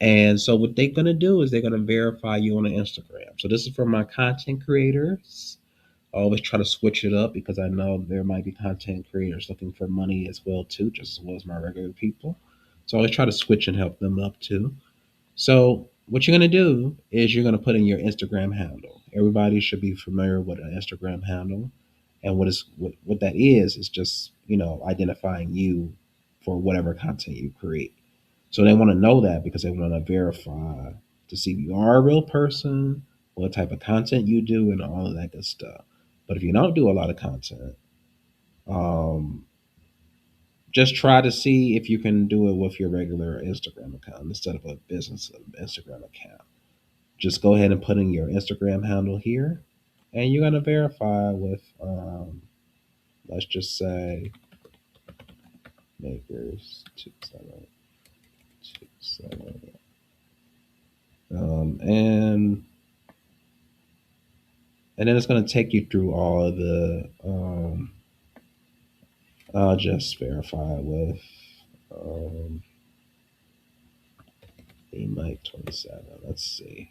And so what they're going to do is they're going to verify you on Instagram. So this is for my content creators. I always try to switch it up because I know there might be content creators looking for money as well too, just as well as my regular people. So I always try to switch and help them up too. So what you're going to do is you're going to put in your Instagram handle. Everybody should be familiar with an Instagram handle, and what that is just identifying you for whatever content you create. So they want to know that because they want to verify to see if you are a real person, what type of content you do, and all of that good stuff. But if you don't do a lot of content, um, just try to see if you can do it with your regular Instagram account instead of a business Instagram account. Just go ahead and put in your Instagram handle here, and you're gonna verify with, let's just say, makers 2727, and then it's gonna take you through all of the. I'll just verify with um, Mike 27. Let's see.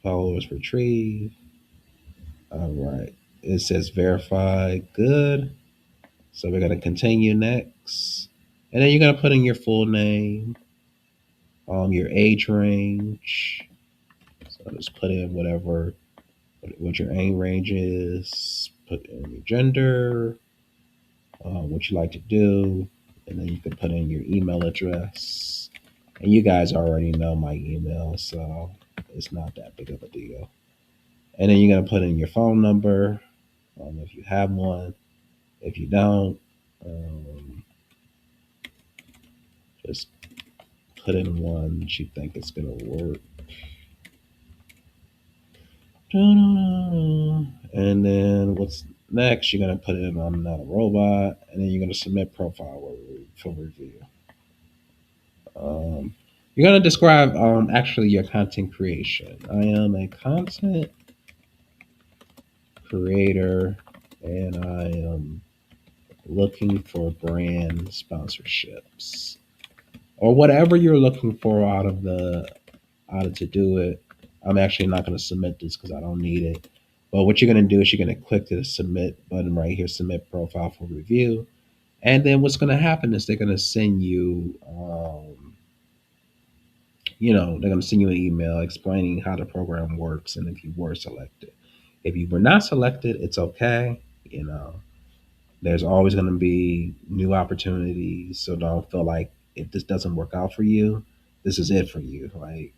Followers retrieve. All right. It says verify. Good. So we're gonna continue next, and then you're gonna put in your full name, your age range. So I'll just put in what your age range is. Put in your gender, what you like to do, and then you can put in your email address. And you guys already know my email, so it's not that big of a deal. And then you're gonna put in your phone number, if you have one. If you don't, um, just put in one that you think is gonna work. And then what's next? You're gonna put in I'm not a robot, and then you're gonna submit profile for review. Um, you're gonna describe actually your content creation. I am a content creator, and I am looking for brand sponsorships or whatever you're looking for out of to do it. I'm actually not going to submit this because I don't need it. But what you're going to do is you're going to click the submit button right here, submit profile for review. And then what's going to happen is they're going to send you, they're going to send you an email explaining how the program works and if you were selected. If you were not selected, it's okay. You know, there's always going to be new opportunities. So don't feel like if this doesn't work out for you, this is it for you. Like,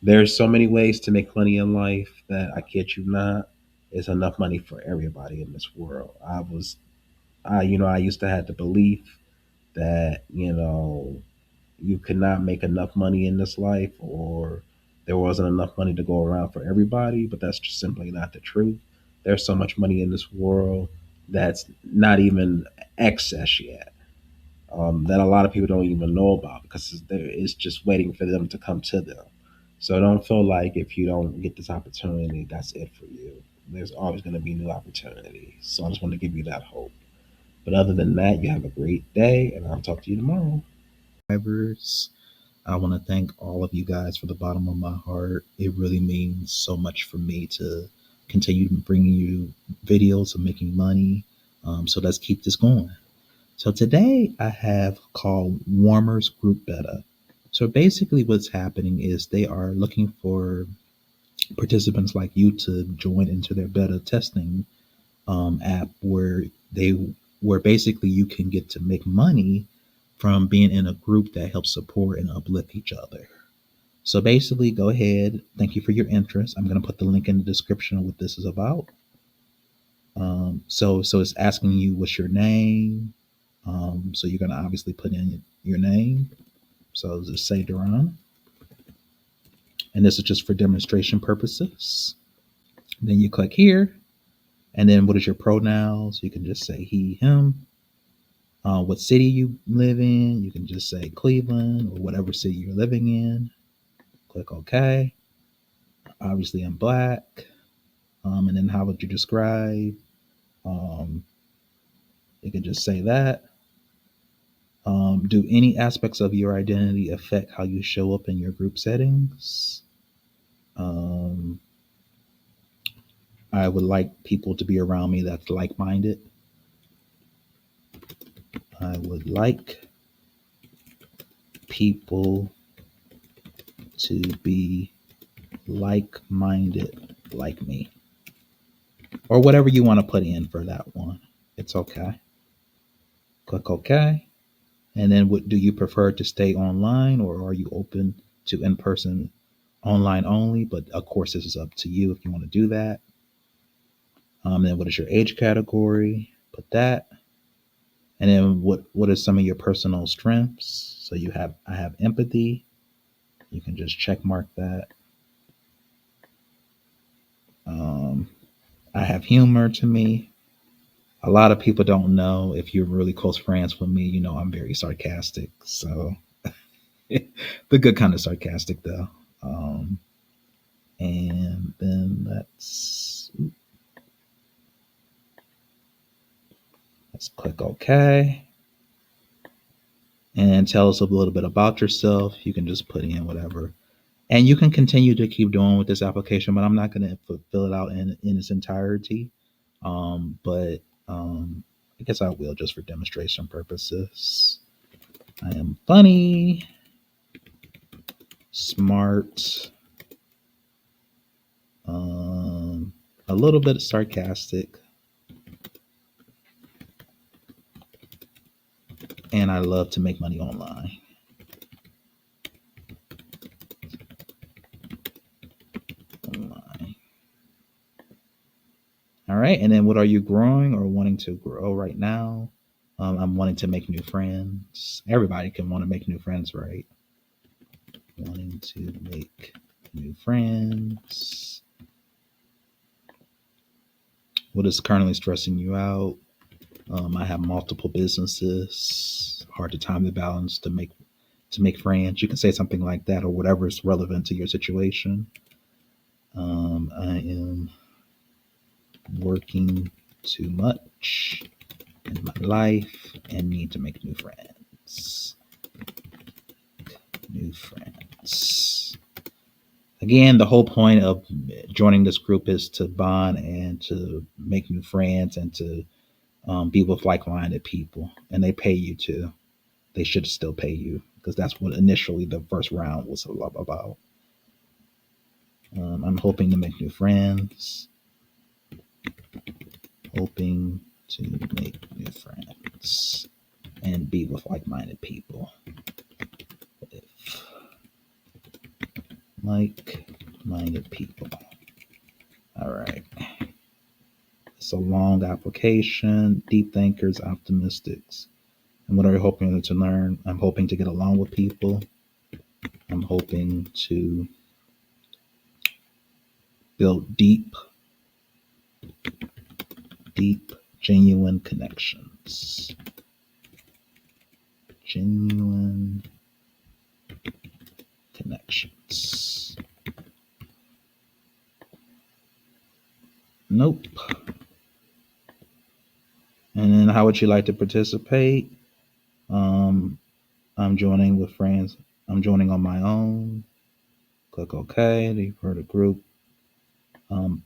there's so many ways to make money in life that I kid you not, it's enough money for everybody in this world. I used to have the belief that, you could not make enough money in this life or there wasn't enough money to go around for everybody, but that's just simply not the truth. There's so much money in this world that's not even excess yet, that a lot of people don't even know about because it's just waiting for them to come to them. So don't feel like if you don't get this opportunity, that's it for you. There's always going to be new opportunities. So I just want to give you that hope. But other than that, you have a great day, and I'll talk to you tomorrow. Drivers, I want to thank all of you guys for the bottom of my heart. It really means so much for me to continue bringing you videos of making money. So let's keep this going. So today I have called Warmers Group Beta. So basically, what's happening is they are looking for participants like you to join into their beta testing app, where basically you can get to make money from being in a group that helps support and uplift each other. So basically, go ahead. Thank you for your interest. I'm going to put the link in the description of what this is about. So it's asking you what's your name. So you're going to obviously put in your name. So just say Duran. And this is just for demonstration purposes. Then you click here. And then what is your pronouns? You can just say he, him. What city you live in? You can just say Cleveland or whatever city you're living in. Click OK. Obviously, I'm black. And then how would you describe? Um, you can just say that. Do any aspects of your identity affect how you show up in your group settings? Um, I would like people to be around me that's like minded. I would like people to be like minded like me, or whatever you want to put in for that one. It's okay. Click OK. And then, what do you prefer to stay online, or are you open to in person, online only? But of course, this is up to you if you want to do that. Then, what is your age category? Put that. And then, what are some of your personal strengths? So I have empathy. You can just check mark that. Um, I have humor to me. A lot of people don't know, if you're really close friends with me, you know I'm very sarcastic. So the good kind of sarcastic though. And then let's click OK. And tell us a little bit about yourself. You can just put in whatever. And you can continue to keep doing with this application, but I'm not going to fill it out in its entirety. But I guess I will, just for demonstration purposes. I am funny, smart, a little bit sarcastic, and I love to make money online. Online. All right. And then what are you growing or wanting to grow right now? I'm wanting to make new friends. Everybody can want to make new friends, right? Wanting to make new friends. What is currently stressing you out? I have multiple businesses. Hard to time the balance to make friends. You can say something like that, or whatever is relevant to your situation. I am working too much in my life and need to make new friends. New friends. Again, the whole point of joining this group is to bond and to make new friends and to be with like-minded people, and they pay you too. They should still pay you because that's what initially the first round was about. I'm hoping to make new friends. Hoping to make new friends and be with like-minded people. With like-minded people. All right. It's a long application. Deep thinkers, optimistics. And what are you hoping to learn? I'm hoping to get along with people. I'm hoping to build deep, genuine connections. Genuine connections. Nope. And then how would you like to participate? I'm joining with friends. I'm joining on my own. Click OK. You've heard a group.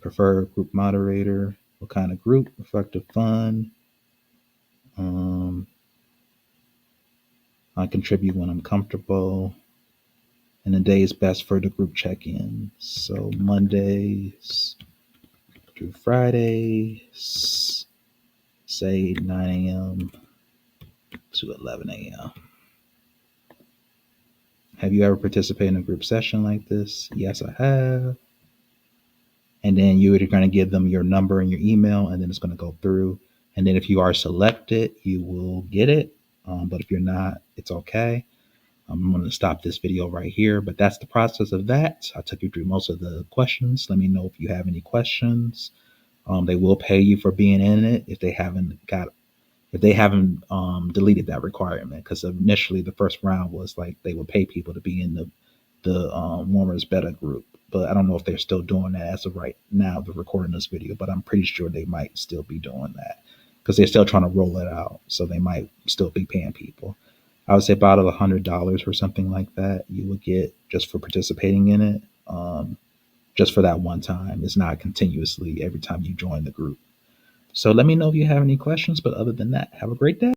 Prefer group moderator. What kind of group? Reflective fun. I contribute when I'm comfortable. And the day is best for the group check-ins. So Mondays through Fridays, say 9 a.m. to 11 a.m. Have you ever participated in a group session like this? Yes, I have. And then you're going to give them your number and your email, and then it's going to go through. And then if you are selected, you will get it. But if you're not, it's okay. I'm going to stop this video right here, but that's the process of that. I took you through most of the questions. Let me know if you have any questions. They will pay you for being in it if they haven't deleted that requirement, because initially the first round was like they would pay people to be in the Warmers Beta group, but I don't know if they're still doing that as of right now. The recording this video, but I'm pretty sure they might still be doing that because they're still trying to roll it out, so they might still be paying people. I would say about $100 or something like that you would get just for participating in it. Just for that one time. It's not continuously every time you join the group. So let me know if you have any questions. But other than that, have a great day.